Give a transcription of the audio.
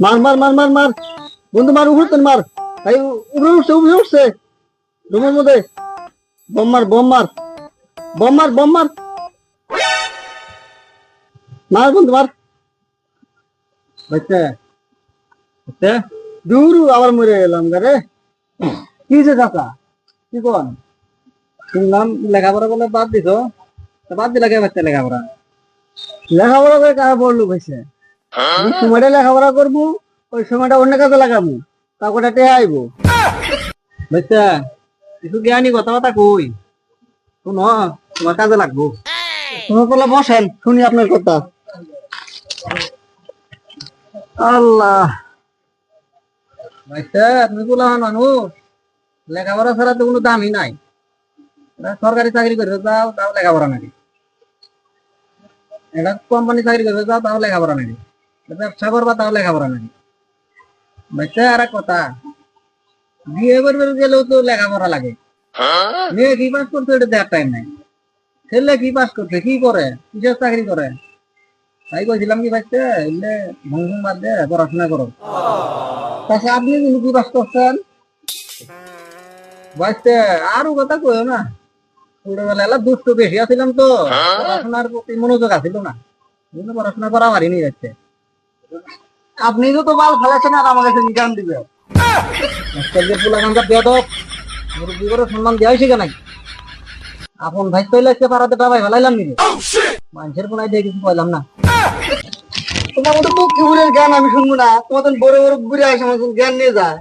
মার মার মার মার মার বন্ধু মার উপরে মার এই উপরে উঠছে রুমের মধ্যে বম মার বম মার বম মার বম মার মার বন্ধু মার বাচ্চা বাচ্চা দূর আবার মরে গেলাম রে কি যে চাচা কি কোন শুনলাম লেখাপড়া বলে বাদ দিছ বাদ দিলা কে বাচ্চা লেখাপড়া লেখাপড়া করে কারা পড়লো কইছে সময়টা লেখাপড়া করবো ওই সময়টা অন্য কাজে লাগাবো তারপরে টেহা আইবো বাচ্চা কিছু জ্ঞানী কথাবার্তা কই শুনো তোমার কাজে লাগবো তোমার বলে বসেন শুনি আপনার কথা আল্লাহ বাচ্চা তুমি বলা মানুষ লেখাপড়া ছাড়া তো কোনো দামই নাই সরকারি চাকরি করে যাও তাও লেখাপড়া নাকি এটা কোম্পানি চাকরি করবে যাও তাও লেখাপড়া নাকি ব্যবসা করবা তাও লেখাপড়া নাকি বাচ্চা আর কথা বিয়ে করবে গেলেও তো লেখাপড়া লাগে মেয়ে কি পাস করছে এটা দেখার টাইম নাই ছেলে কি পাস করছে কি করে কিসের চাকরি করে তাই কইছিলাম কি বাচ্চা এলে ঘুম ঘুম বাদ দে পড়াশোনা করো তাছাড়া আপনি কি পাস করছেন বাচ্চা আরো কথা কইও না ছোটবেলা এলা দুষ্ট বেশি আছিলাম তো পড়াশোনার প্রতি মনোযোগ আছিল না পড়াশোনা করা পারিনি যাচ্ছে আপনি তো বাল ফেলেছেন আর আমার কাছে নিজাম দিবে সম্মান দেওয়া হয়েছে কেন আপন ভাই তৈলে পাড়াতে ভাই ফেলাইলাম নাকি মানুষের কোনায় দিয়ে কিছু পাইলাম না তোমার মতো পক্ষীগুলোর জ্ঞান আমি শুনবো না তোমার বড় বড় ঘুরে আসে জ্ঞান নিয়ে যায়